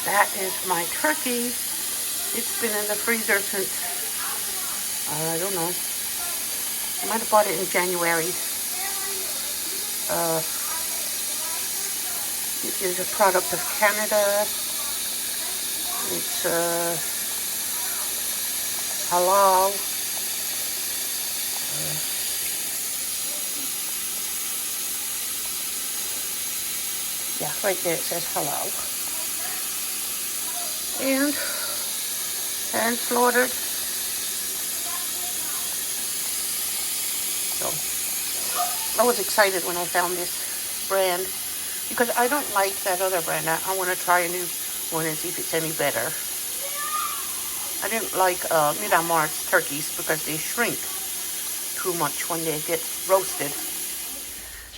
That is my turkey. It's been in the freezer since, I don't know. I might have bought it in January. It is a product of Canada. It's halal. Yeah, right there it says halal. And hand slaughtered. So I was excited when I found this brand because I don't like that other brand. I want to try a new one and see if it's any better. I didn't like Miramar's turkeys because they shrink too much when they get roasted.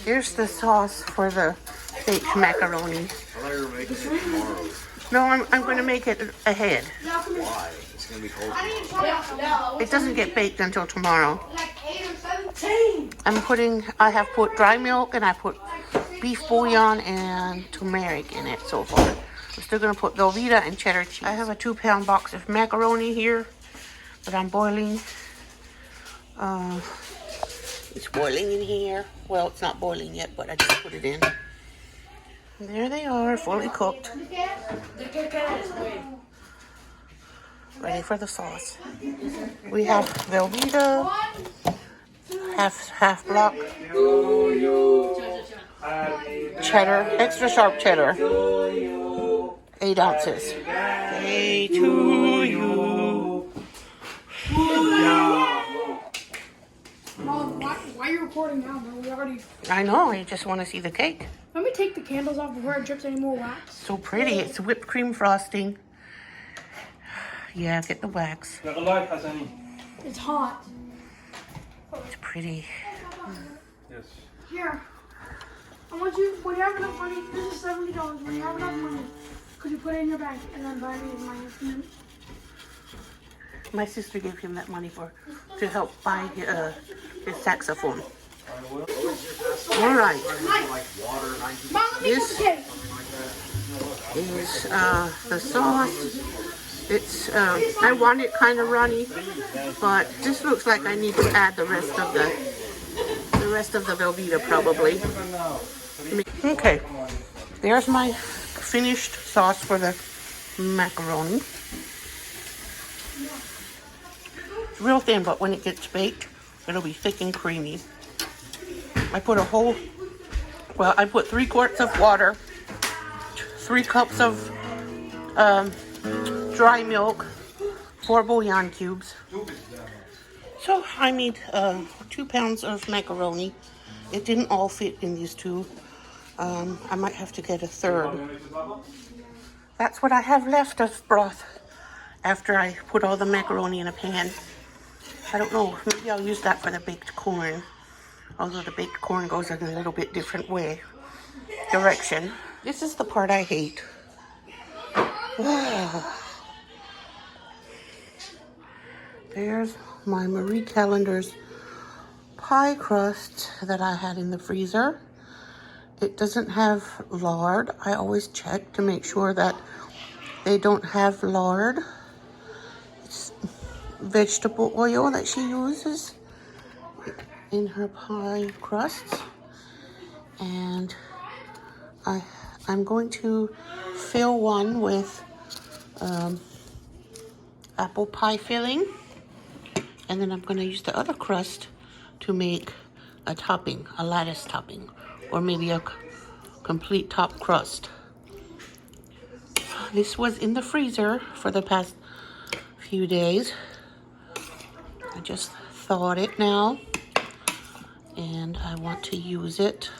Here's the sauce for the baked macaroni. I thought you were making it tomorrow. No, I'm going to make it ahead. Why? It's going to be cold. It doesn't get baked until tomorrow. Like 8 or 17. I have put dry milk and I put beef bouillon and turmeric in it so far. I'm still going to put Velveeta and cheddar cheese. I have a 2-pound box of macaroni here that I'm boiling. It's boiling in here. Well, it's not boiling yet, but I just put it in. And there they are, fully cooked. Ready for the sauce. We have Velveeta, half block, cheddar, extra sharp cheddar, 8 ounces. Day to you. Mom, why are you recording now, bro? We already... I know, I just want to see the cake. Let me take the candles off before it drips any more wax. So pretty, it's whipped cream frosting. Yeah, get the wax. It's hot. It's pretty. Yes. Here. I want you, when you have enough money, this is $70. When you have enough money, could you put it in your bank and then buy me my My sister gave him that money to help buy his saxophone. All right. Mom, let me This get the cake. is the sauce. It's I want it kind of runny, but this looks like I need to add the rest of the Velveeta probably. Okay, there's my finished sauce for the macaroni. It's real thin, but when it gets baked, it'll be thick and creamy. I put I put 3 quarts of water, 3 cups of dry milk, 4 bouillon cubes. So I made 2 pounds of macaroni. It didn't all fit in these 2. I might have to get a 3rd. That's what I have left of broth after I put all the macaroni in a pan. I don't know, maybe I'll use that for the baked corn. Although the baked corn goes in a little bit different direction. This is the part I hate. There's my Marie Callender's pie crust that I had in the freezer. It doesn't have lard. I always check to make sure that they don't have lard. It's vegetable oil that she uses in her pie crusts. And I'm going to fill one with apple pie filling. And then I'm going to use the other crust to make a topping, a lattice topping, or maybe a complete top crust. This was in the freezer for the past few days. I just thawed it now, and I want to use it.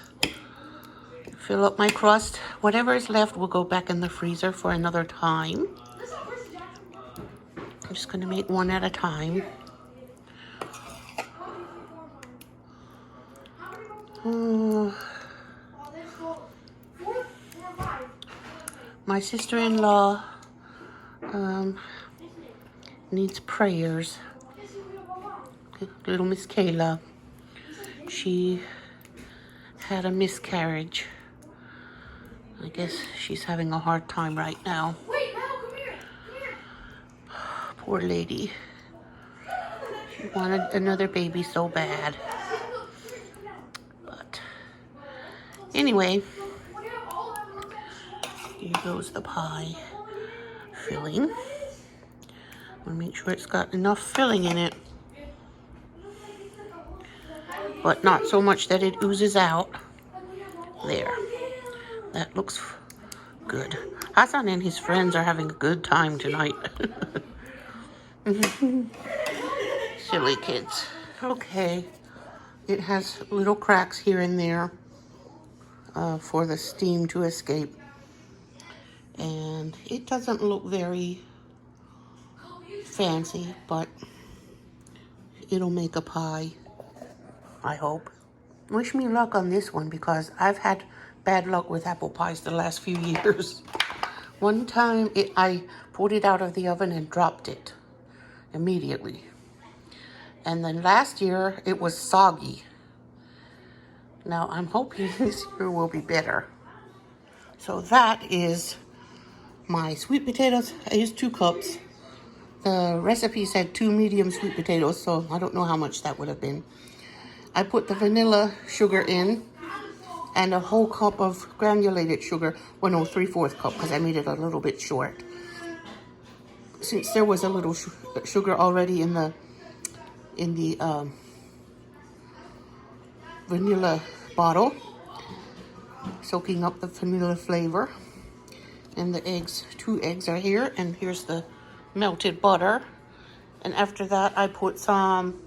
Fill up my crust. Whatever is left will go back in the freezer for another time. I'm just going to make one at a time. My sister-in-law needs prayers. Little Miss Kayla. She had a miscarriage. I guess she's having a hard time right now. Poor lady. She wanted another baby so bad. But anyway, here goes the pie filling. I want to make sure it's got enough filling in it, but not so much that it oozes out. There. That looks good. Hassan and his friends are having a good time tonight. Silly kids. Okay. It has little cracks here and there for the steam to escape. And it doesn't look very fancy, but it'll make a pie, I hope. Wish me luck on this one because I've had bad luck with apple pies the last few years. One time I pulled it out of the oven and dropped it immediately. And then last year it was soggy. Now I'm hoping this year will be better. So that is my sweet potatoes. I used 2 cups. The recipe said 2 medium sweet potatoes, so I don't know how much that would have been. I put the vanilla sugar in and a whole cup of granulated sugar. Well, no, 3/4 cup because I made it a little bit short. Since there was a little sugar already in the vanilla bottle, soaking up the vanilla flavor. And the eggs, 2 eggs are here, and here's the melted butter. And after that, I put some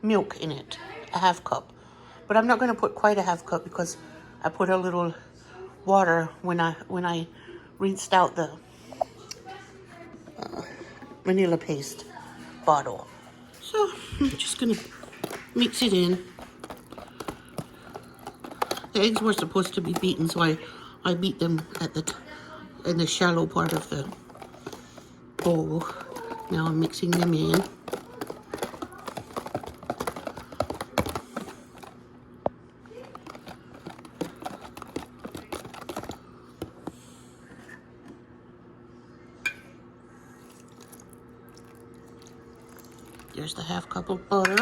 milk in it, a 1/2 cup. But I'm not going to put quite a 1/2 cup because I put a little water when I rinsed out the vanilla paste bottle. So I'm just going to mix it in. The eggs were supposed to be beaten, so I beat them in the shallow part of the bowl. Now I'm mixing them in. There's the 1/2 cup of butter.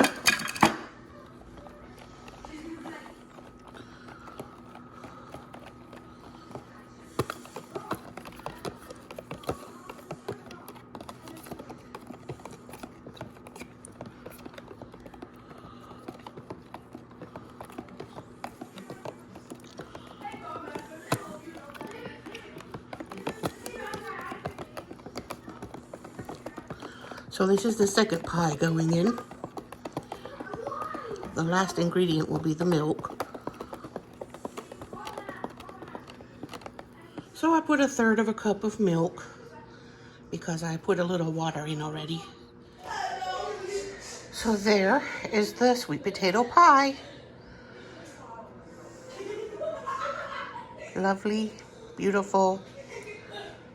So this is the second pie going in. The last ingredient will be the milk. So I put 1/3 of a cup of milk because I put a little water in already. So there is the sweet potato pie. Lovely, beautiful,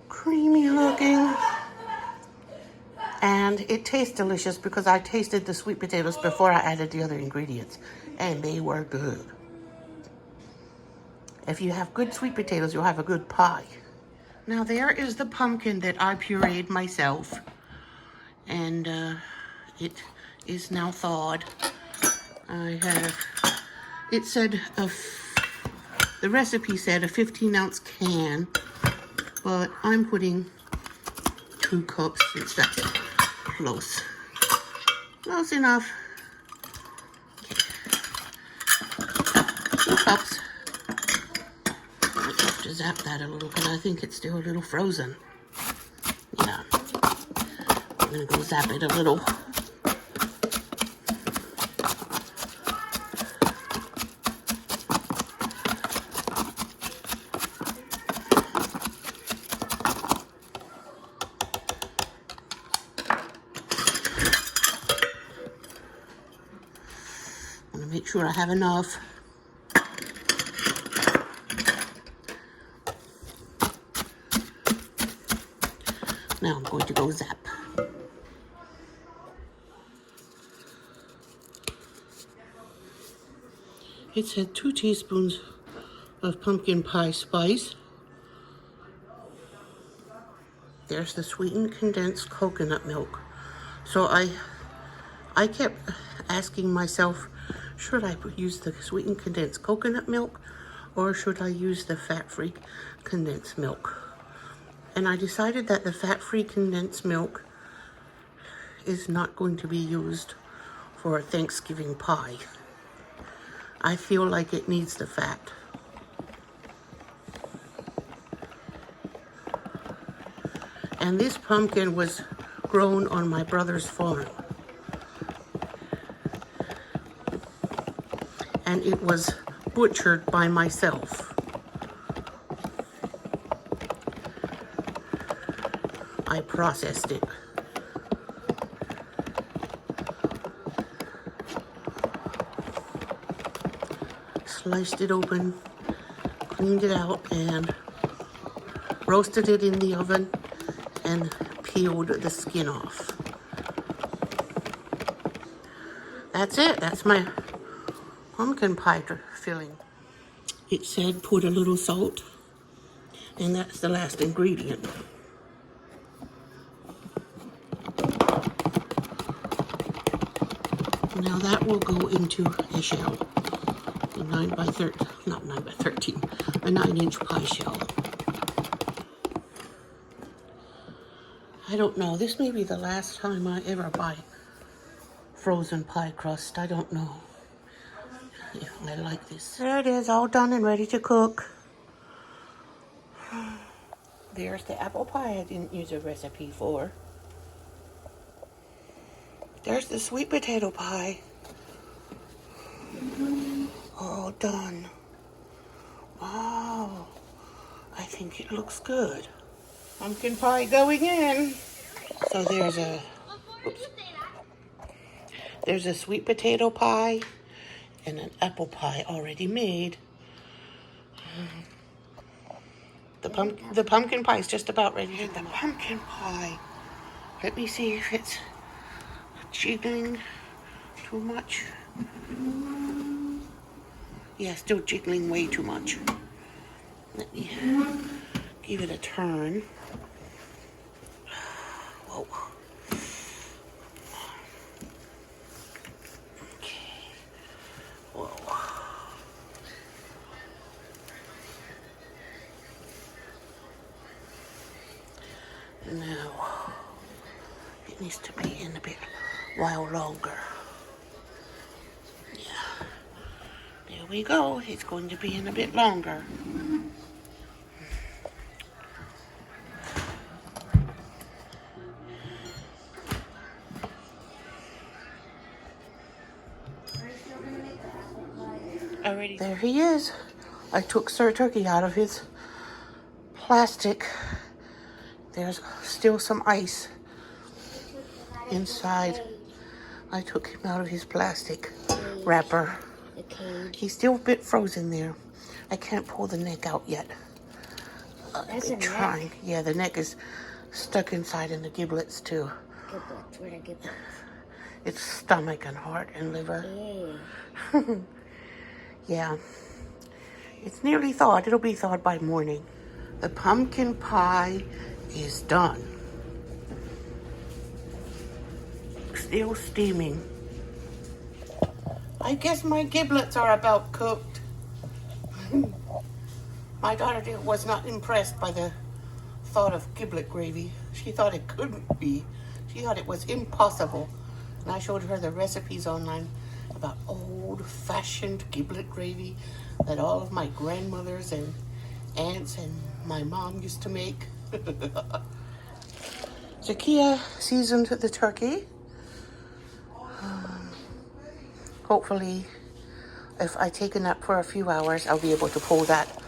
creamy looking. And it tastes delicious because I tasted the sweet potatoes before I added the other ingredients, and they were good. If you have good sweet potatoes, you'll have a good pie. Now there is the pumpkin that I pureed myself, and it is now thawed. It said, the recipe said a 15-ounce can, but I'm putting 2 cups since that's close enough. Okay. 2 cups. I have to zap that a little because I think it's still a little frozen. Yeah, I'm gonna go zap it a little. Make sure I have enough. Now I'm going to go zap. It said 2 teaspoons of pumpkin pie spice. There's the sweetened condensed coconut milk. So I kept asking myself, should I use the sweetened condensed coconut milk or should I use the fat-free condensed milk? And I decided that the fat-free condensed milk is not going to be used for a Thanksgiving pie. I feel like it needs the fat. And this pumpkin was grown on my brother's farm. And it was butchered by myself. I processed it. Sliced it open, cleaned it out, and roasted it in the oven and peeled the skin off. That's it. That's my pumpkin pie filling. It said put a little salt, and that's the last ingredient. Now that will go into a shell, a 9 by 13, not 9 by 13, a 9-inch pie shell. I don't know, this may be the last time I ever buy frozen pie crust. I don't know if I like this. There it is, all done and ready to cook. There's the apple pie I didn't use a recipe for. There's the sweet potato pie. All done. Wow, I think it looks good. Pumpkin pie going in. So there's a sweet potato pie and an apple pie already made. The pumpkin pie is just about ready. The pumpkin pie. Let me see if it's jiggling too much. Yeah, still jiggling way too much. Let me give it a turn. Whoa. Okay. Whoa. Now, it needs to be in a bit while longer. Yeah. There we go. It's going to be in a bit longer. Already. There he is. I took Sir Turkey out of his plastic. There's still some ice inside. I took him out of his plastic wrapper. He's still a bit frozen there. I can't pull the neck out yet. That's a trying. neck? Yeah, the neck is stuck inside in the giblets too. Giblets, where are giblets? It's stomach and heart and liver. Ew. Yeah. It's nearly thawed. It'll be thawed by morning. The pumpkin pie is done. Still steaming. I guess my giblets are about cooked. My daughter was not impressed by the thought of giblet gravy. She thought it couldn't be. She thought it was impossible. And I showed her the recipes online about old-fashioned giblet gravy that all of my grandmothers and aunts and my mom used to make. Zakia seasoned the turkey. Hopefully, if I take a nap for a few hours, I'll be able to pull that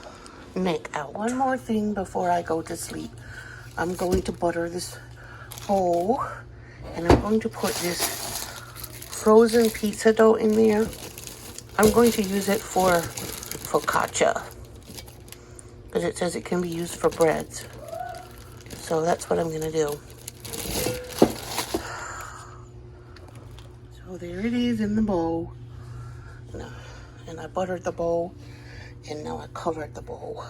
neck out. One more thing before I go to sleep. I'm going to butter this bowl, and I'm going to put this frozen pizza dough in there. I'm going to use it for focaccia, because it says it can be used for breads. So that's what I'm going to do. So there it is in the bowl. And I buttered the bowl, and now I covered the bowl.